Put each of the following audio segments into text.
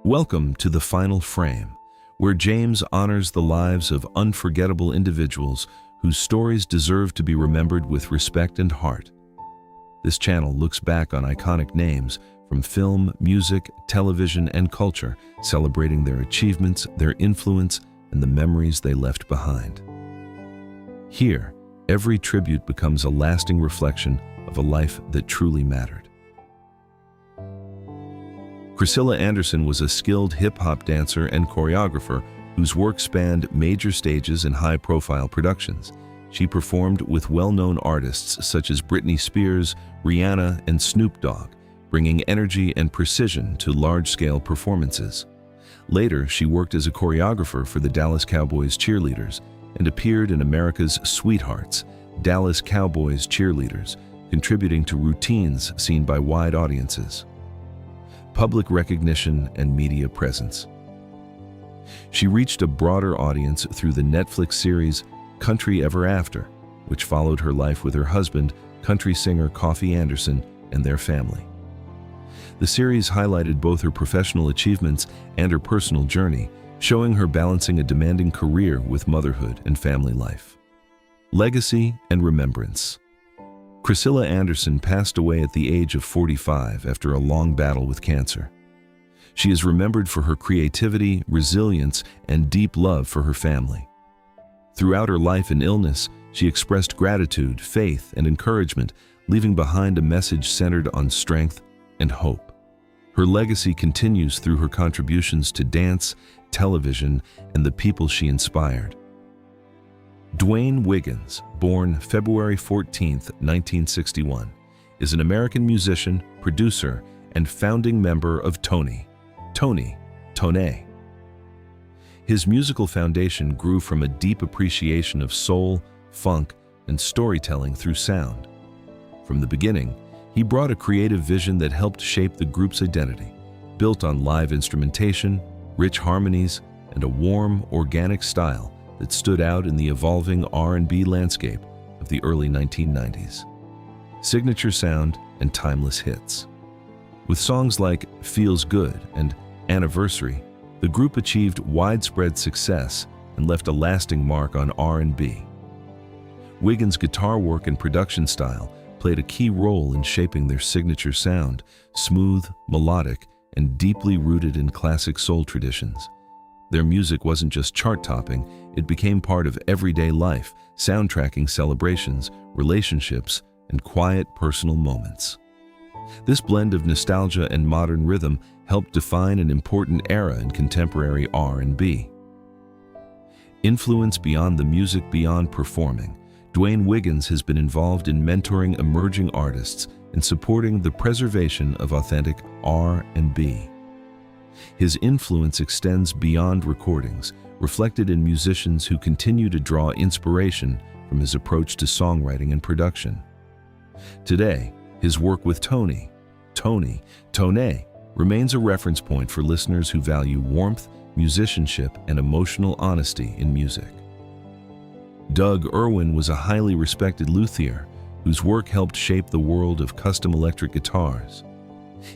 Welcome to The Final Frame, where James honors the lives of unforgettable individuals whose stories deserve to be remembered with respect and heart. This channel looks back on iconic names from film, music, television, and culture, celebrating their achievements, their influence, and the memories they left behind. Here, every tribute becomes a lasting reflection of a life that truly mattered. Priscilla Anderson was a skilled hip-hop dancer and choreographer whose work spanned major stages and high-profile productions. She performed with well-known artists such as Britney Spears, Rihanna, and Snoop Dogg, bringing energy and precision to large-scale performances. Later, she worked as a choreographer for the Dallas Cowboys cheerleaders and appeared in America's Sweethearts, Dallas Cowboys cheerleaders, contributing to routines seen by wide audiences. Public recognition and media presence. She reached a broader audience through the Netflix series Country Ever After, which followed her life with her husband, country singer Coffee Anderson, and their family. The series highlighted both her professional achievements and her personal journey, showing her balancing a demanding career with motherhood and family life. Legacy and remembrance. Priscilla Anderson passed away at the age of 45 after a long battle with cancer. She is remembered for her creativity, resilience, and deep love for her family. Throughout her life and illness, she expressed gratitude, faith, and encouragement, leaving behind a message centered on strength and hope. Her legacy continues through her contributions to dance, television, and the people she inspired. Dwayne Wiggins, born February 14, 1961, is an American musician, producer, and founding member of Toné. His musical foundation grew from a deep appreciation of soul, funk, and storytelling through sound. From the beginning, he brought a creative vision that helped shape the group's identity, built on live instrumentation, rich harmonies, and a warm, organic style that stood out in the evolving R&B landscape of the early 1990s. Signature sound and timeless hits. With songs like Feels Good and Anniversary, the group achieved widespread success and left a lasting mark on R&B. Wiggins' guitar work and production style played a key role in shaping their signature sound, smooth, melodic, and deeply rooted in classic soul traditions. Their music wasn't just chart-topping, it became part of everyday life, soundtracking celebrations, relationships, and quiet personal moments. This blend of nostalgia and modern rhythm helped define an important era in contemporary R&B. Influence beyond the music, beyond performing, Dwayne Wiggins has been involved in mentoring emerging artists and supporting the preservation of authentic R&B. His influence extends beyond recordings, reflected in musicians who continue to draw inspiration from his approach to songwriting and production. Today, his work with Toné remains a reference point for listeners who value warmth, musicianship, and emotional honesty in music. Doug Irwin was a highly respected luthier whose work helped shape the world of custom electric guitars.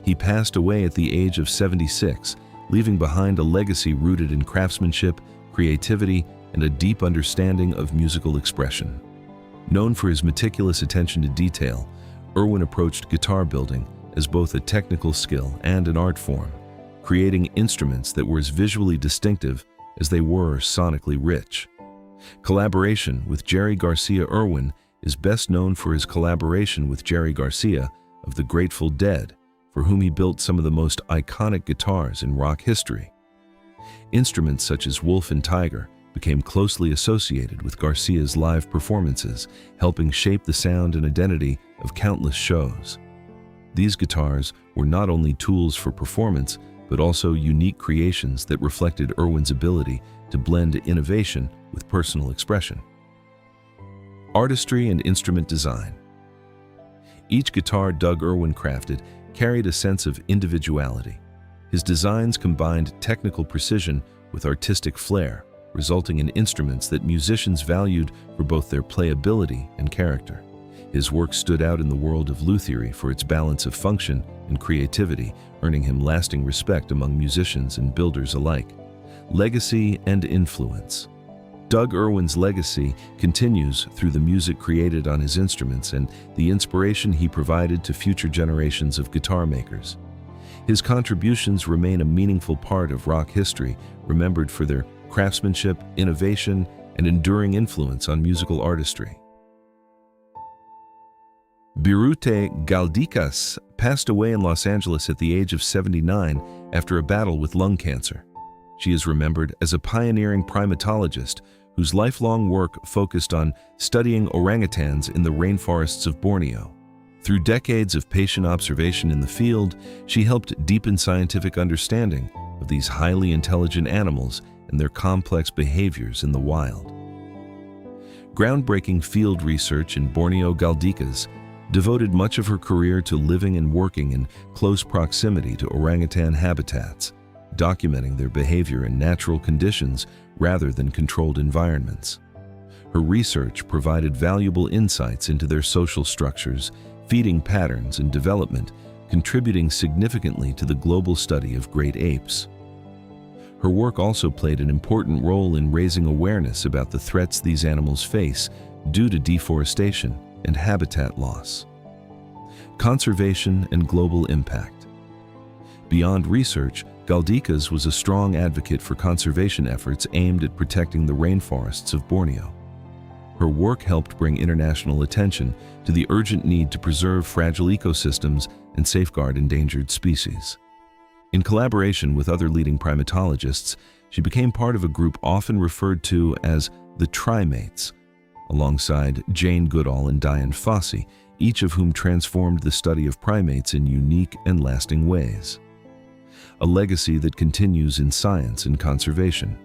He passed away at the age of 76, leaving behind a legacy rooted in craftsmanship, creativity, and a deep understanding of musical expression. Known for his meticulous attention to detail, Irwin approached guitar building as both a technical skill and an art form, creating instruments that were as visually distinctive as they were sonically rich. Collaboration with Jerry Garcia. Irwin is best known for his collaboration with Jerry Garcia of the Grateful Dead, for whom he built some of the most iconic guitars in rock history. Instruments such as Wolf and Tiger became closely associated with Garcia's live performances, helping shape the sound and identity of countless shows. These guitars were not only tools for performance, but also unique creations that reflected Irwin's ability to blend innovation with personal expression. Artistry and instrument design. Each guitar Doug Irwin crafted carried a sense of individuality. His designs combined technical precision with artistic flair, resulting in instruments that musicians valued for both their playability and character. His work stood out in the world of luthiery for its balance of function and creativity, earning him lasting respect among musicians and builders alike. Legacy and influence. Doug Irwin's legacy continues through the music created on his instruments and the inspiration he provided to future generations of guitar makers. His contributions remain a meaningful part of rock history, remembered for their craftsmanship, innovation, and enduring influence on musical artistry. Birutė Galdikas passed away in Los Angeles at the age of 79 after a battle with lung cancer. She is remembered as a pioneering primatologist whose lifelong work focused on studying orangutans in the rainforests of Borneo. Through decades of patient observation in the field, she helped deepen scientific understanding of these highly intelligent animals and their complex behaviors in the wild. Groundbreaking field research in Borneo. Galdikas devoted much of her career to living and working in close proximity to orangutan habitats, documenting their behavior in natural conditions rather than controlled environments. Her research provided valuable insights into their social structures, feeding patterns, and development, contributing significantly to the global study of great apes. Her work also played an important role in raising awareness about the threats these animals face due to deforestation and habitat loss. Conservation and global impact. Beyond research, Galdikas was a strong advocate for conservation efforts aimed at protecting the rainforests of Borneo. Her work helped bring international attention to the urgent need to preserve fragile ecosystems and safeguard endangered species. In collaboration with other leading primatologists, she became part of a group often referred to as the Trimates, alongside Jane Goodall and Diane Fossey, each of whom transformed the study of primates in unique and lasting ways. A legacy that continues in science and conservation.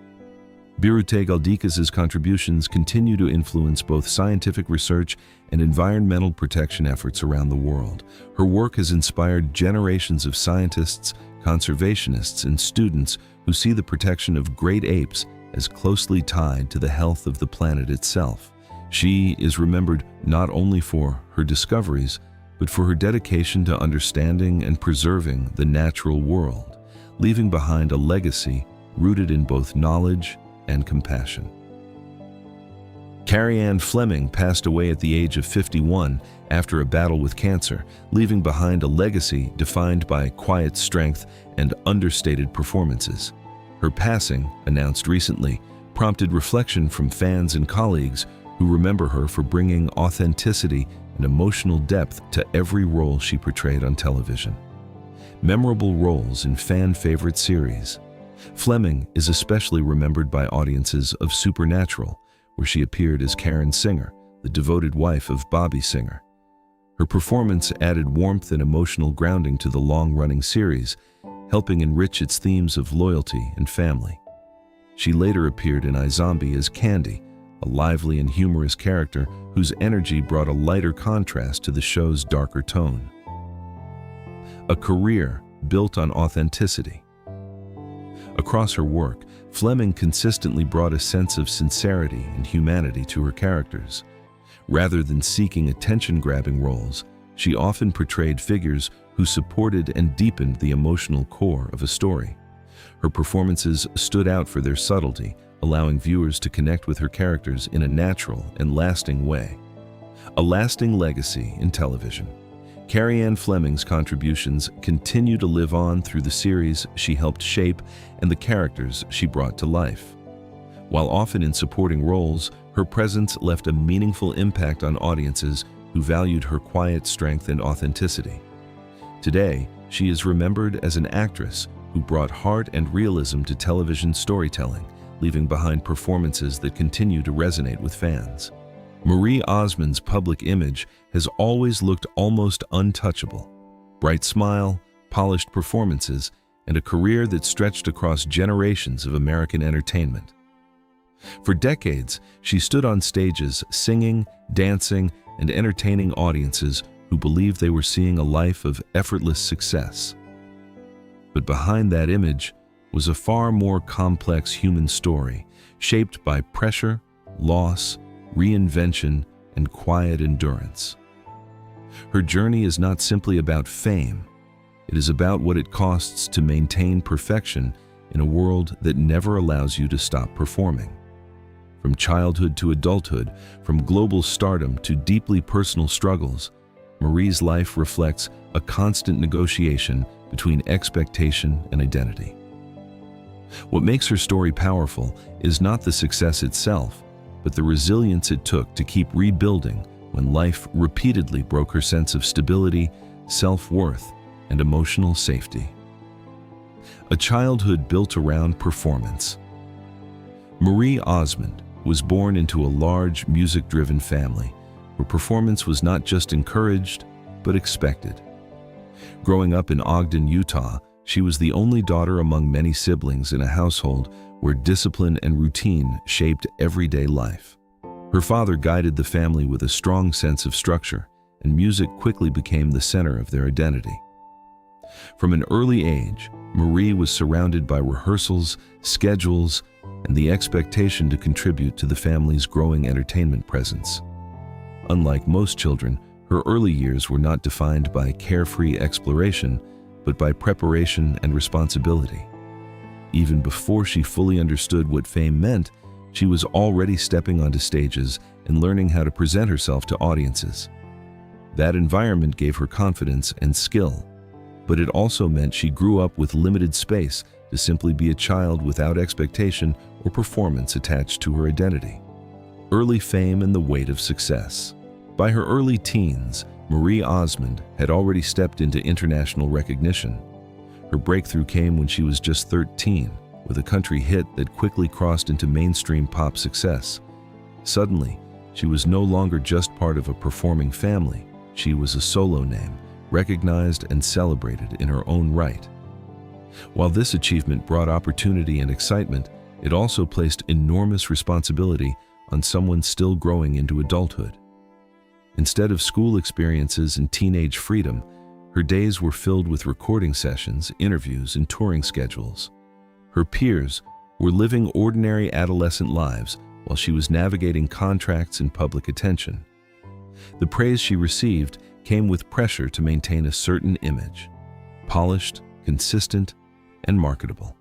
Birutė Galdikas' contributions continue to influence both scientific research and environmental protection efforts around the world. Her work has inspired generations of scientists, conservationists, and students who see the protection of great apes as closely tied to the health of the planet itself. She is remembered not only for her discoveries, but for her dedication to understanding and preserving the natural world, leaving behind a legacy rooted in both knowledge and compassion. Kerianne Fleming passed away at the age of 51 after a battle with cancer, leaving behind a legacy defined by quiet strength and understated performances. Her passing, announced recently, prompted reflection from fans and colleagues who remember her for bringing authenticity and emotional depth to every role she portrayed on television. Memorable roles in fan-favorite series. Fleming is especially remembered by audiences of Supernatural, where she appeared as Karen Singer, the devoted wife of Bobby Singer. Her performance added warmth and emotional grounding to the long-running series, helping enrich its themes of loyalty and family. She later appeared in iZombie as Candy, a lively and humorous character whose energy brought a lighter contrast to the show's darker tone. A career built on authenticity. Across her work, Fleming consistently brought a sense of sincerity and humanity to her characters. Rather than seeking attention-grabbing roles, she often portrayed figures who supported and deepened the emotional core of a story. Her performances stood out for their subtlety, allowing viewers to connect with her characters in a natural and lasting way. A lasting legacy in television. Kerianne Fleming's contributions continue to live on through the series she helped shape and the characters she brought to life. While often in supporting roles, her presence left a meaningful impact on audiences who valued her quiet strength and authenticity. Today, she is remembered as an actress who brought heart and realism to television storytelling, leaving behind performances that continue to resonate with fans. Marie Osmond's public image has always looked almost untouchable. Bright smile, polished performances, and a career that stretched across generations of American entertainment. For decades, she stood on stages singing, dancing, and entertaining audiences who believed they were seeing a life of effortless success. But behind that image was a far more complex human story, shaped by pressure, loss, reinvention, and quiet endurance. Her journey is not simply about fame. It is about what it costs to maintain perfection in a world that never allows you to stop performing. From childhood to adulthood, from global stardom to deeply personal struggles, Marie's life reflects a constant negotiation between expectation and identity. What makes her story powerful is not the success itself, but the resilience it took to keep rebuilding when life repeatedly broke her sense of stability, self-worth, and emotional safety. A childhood built around performance. Marie Osmond was born into a large, music-driven family where performance was not just encouraged, but expected. Growing up in Ogden, Utah, she was the only daughter among many siblings in a household where discipline and routine shaped everyday life. Her father guided the family with a strong sense of structure, and music quickly became the center of their identity. From an early age, Marie was surrounded by rehearsals, schedules, and the expectation to contribute to the family's growing entertainment presence. Unlike most children, her early years were not defined by carefree exploration, but by preparation and responsibility. Even before she fully understood what fame meant, she was already stepping onto stages and learning how to present herself to audiences. That environment gave her confidence and skill, but it also meant she grew up with limited space to simply be a child without expectation or performance attached to her identity. Early fame and the weight of success. By her early teens, Marie Osmond had already stepped into international recognition. Her breakthrough came when she was just 13, with a country hit that quickly crossed into mainstream pop success. Suddenly, she was no longer just part of a performing family. She was a solo name, recognized and celebrated in her own right. While this achievement brought opportunity and excitement, it also placed enormous responsibility on someone still growing into adulthood. Instead of school experiences and teenage freedom, her days were filled with recording sessions, interviews, and touring schedules. Her peers were living ordinary adolescent lives while she was navigating contracts and public attention. The praise she received came with pressure to maintain a certain image: polished, consistent, and marketable.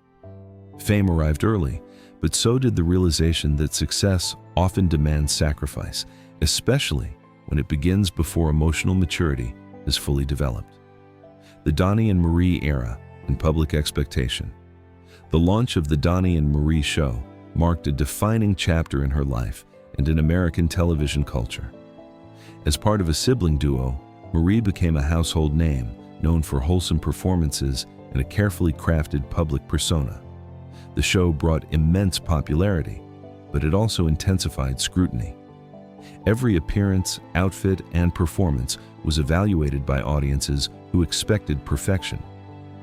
Fame arrived early, but so did the realization that success often demands sacrifice, especially when it begins before emotional maturity is fully developed. The Toni and Marie era and public expectation. The launch of the Toni and Marie show marked a defining chapter in her life and in American television culture. As part of a sibling duo, Marie became a household name, known for wholesome performances and a carefully crafted public persona. The show brought immense popularity, but it also intensified scrutiny. Every appearance, outfit, and performance was evaluated by audiences who expected perfection.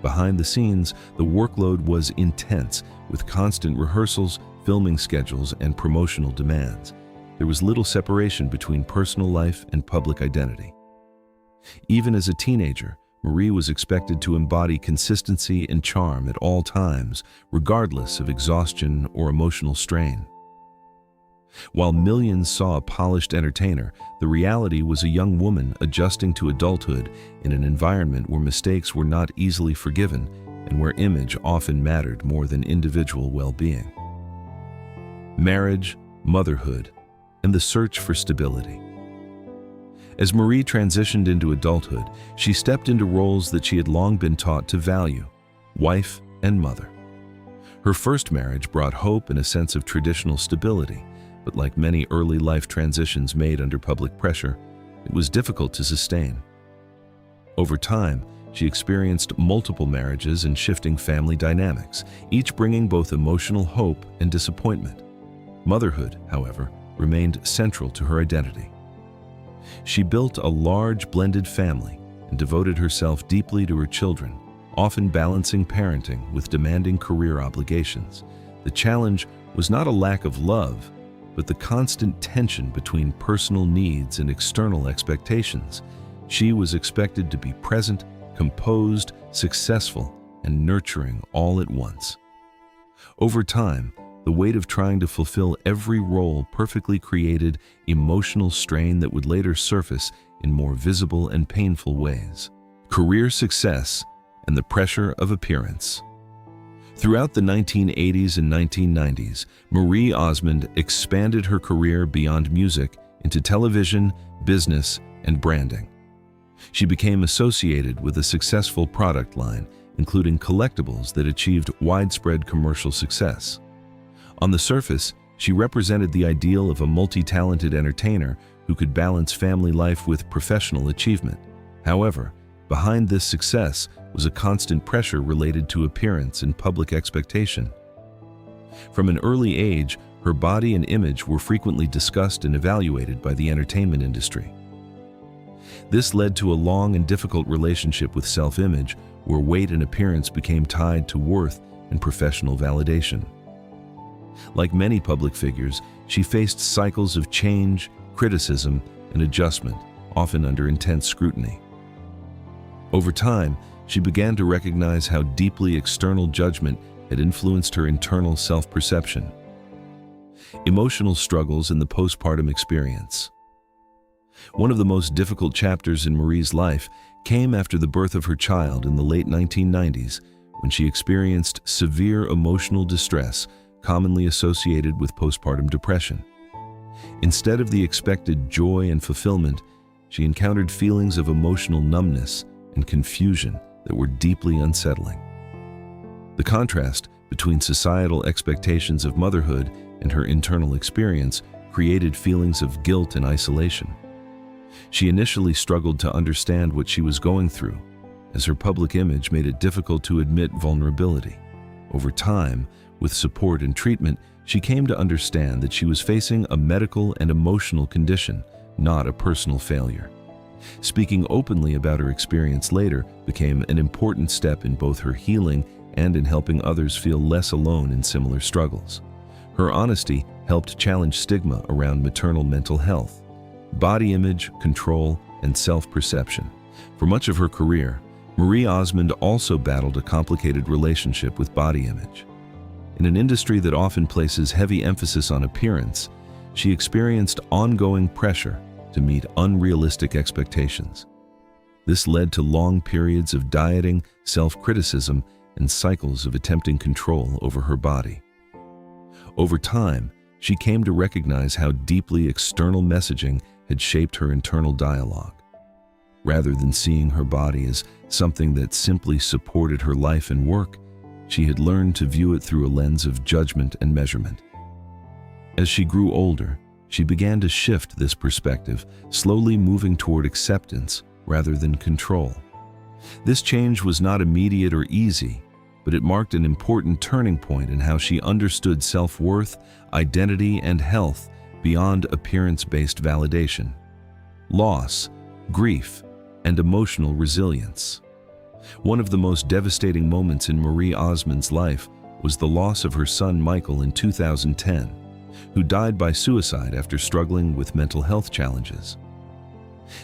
Behind the scenes, the workload was intense, with constant rehearsals, filming schedules, and promotional demands. There was little separation between personal life and public identity. Even as a teenager, Marie was expected to embody consistency and charm at all times, regardless of exhaustion or emotional strain. While millions saw a polished entertainer, the reality was a young woman adjusting to adulthood in an environment where mistakes were not easily forgiven and where image often mattered more than individual well-being. Marriage, motherhood, and the search for stability. As Marie transitioned into adulthood, she stepped into roles that she had long been taught to value: wife and mother. Her first marriage brought hope and a sense of traditional stability, but like many early life transitions made under public pressure, it was difficult to sustain. Over time, she experienced multiple marriages and shifting family dynamics, each bringing both emotional hope and disappointment. Motherhood, however, remained central to her identity. She built a large blended family and devoted herself deeply to her children, often balancing parenting with demanding career obligations. The challenge was not a lack of love, but the constant tension between personal needs and external expectations. She was expected to be present, composed, successful, and nurturing all at once. Over time, the weight of trying to fulfill every role perfectly created emotional strain that would later surface in more visible and painful ways. Career success and the pressure of appearance. Throughout the 1980s and 1990s, Marie Osmond expanded her career beyond music into television, business, and branding. She became associated with a successful product line, including collectibles that achieved widespread commercial success. On the surface, she represented the ideal of a multi-talented entertainer who could balance family life with professional achievement. However, behind this success was a constant pressure related to appearance and public expectation. From an early age, her body and image were frequently discussed and evaluated by the entertainment industry. This led to a long and difficult relationship with self-image, where weight and appearance became tied to worth and professional validation. Like many public figures, she faced cycles of change, criticism, and adjustment, often under intense scrutiny. Over time, she began to recognize how deeply external judgment had influenced her internal self-perception. Emotional struggles in the postpartum experience. One of the most difficult chapters in Marie's life came after the birth of her child in the late 1990s, when she experienced severe emotional distress commonly associated with postpartum depression. Instead of the expected joy and fulfillment, she encountered feelings of emotional numbness and confusion that were deeply unsettling. The contrast between societal expectations of motherhood and her internal experience created feelings of guilt and isolation. She initially struggled to understand what she was going through, as her public image made it difficult to admit vulnerability. Over time, with support and treatment, she came to understand that she was facing a medical and emotional condition, not a personal failure. Speaking openly about her experience later became an important step in both her healing and in helping others feel less alone in similar struggles. Her honesty helped challenge stigma around maternal mental health, body image, control, and self-perception. For much of her career, Marie Osmond also battled a complicated relationship with body image. In an industry that often places heavy emphasis on appearance, she experienced ongoing pressure to meet unrealistic expectations. This led to long periods of dieting, self-criticism, and cycles of attempting control over her body. Over time, she came to recognize how deeply external messaging had shaped her internal dialogue. Rather than seeing her body as something that simply supported her life and work, she had learned to view it through a lens of judgment and measurement. As she grew older, she began to shift this perspective, slowly moving toward acceptance rather than control. This change was not immediate or easy, but it marked an important turning point in how she understood self-worth, identity, and health beyond appearance-based validation. Loss, grief, and emotional resilience. One of the most devastating moments in Marie Osmond's life was the loss of her son Michael in 2010, who died by suicide after struggling with mental health challenges.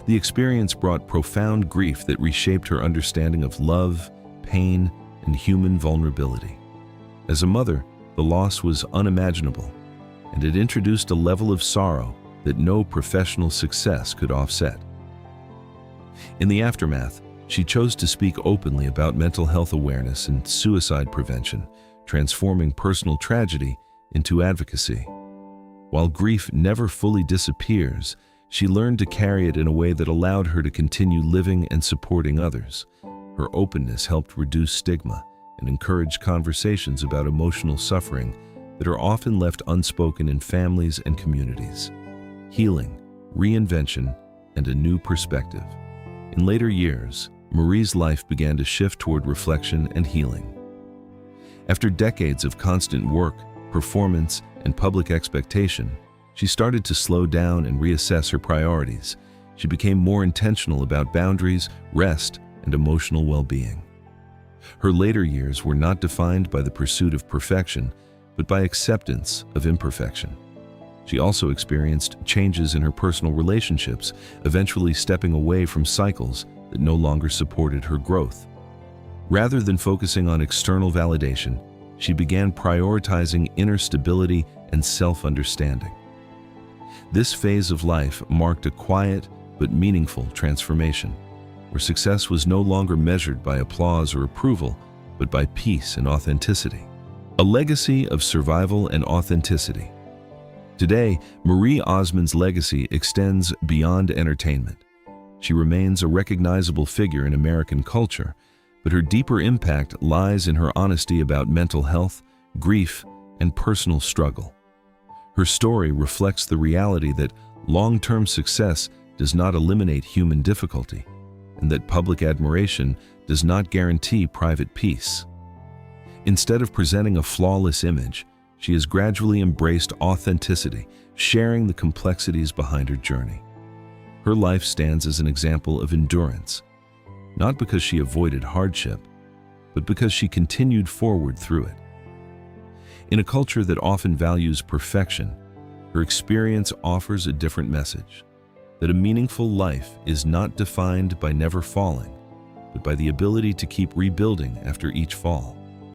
The experience brought profound grief that reshaped her understanding of love, pain, and human vulnerability. As a mother, the loss was unimaginable, and it introduced a level of sorrow that no professional success could offset. In the aftermath, she chose to speak openly about mental health awareness and suicide prevention, transforming personal tragedy into advocacy. While grief never fully disappears, she learned to carry it in a way that allowed her to continue living and supporting others. Her openness helped reduce stigma and encourage conversations about emotional suffering that are often left unspoken in families and communities. Healing, reinvention, and a new perspective. In later years, Marie's life began to shift toward reflection and healing. After decades of constant work, performance, and public expectation, she started to slow down and reassess her priorities. She became more intentional about boundaries, rest, and emotional well-being. Her later years were not defined by the pursuit of perfection, but by acceptance of imperfection. She also experienced changes in her personal relationships, eventually stepping away from cycles that no longer supported her growth. Rather than focusing on external validation, she began prioritizing inner stability and self-understanding. This phase of life marked a quiet, but meaningful transformation, where success was no longer measured by applause or approval, but by peace and authenticity. A legacy of survival and authenticity. Today, Marie Osmond's legacy extends beyond entertainment. She remains a recognizable figure in American culture, but her deeper impact lies in her honesty about mental health, grief, and personal struggle. Her story reflects the reality that long-term success does not eliminate human difficulty, and that public admiration does not guarantee private peace. Instead of presenting a flawless image, she has gradually embraced authenticity, sharing the complexities behind her journey. Her life stands as an example of endurance, not because she avoided hardship, but because she continued forward through it. In a culture that often values perfection, her experience offers a different message, that a meaningful life is not defined by never falling, but by the ability to keep rebuilding after each fall.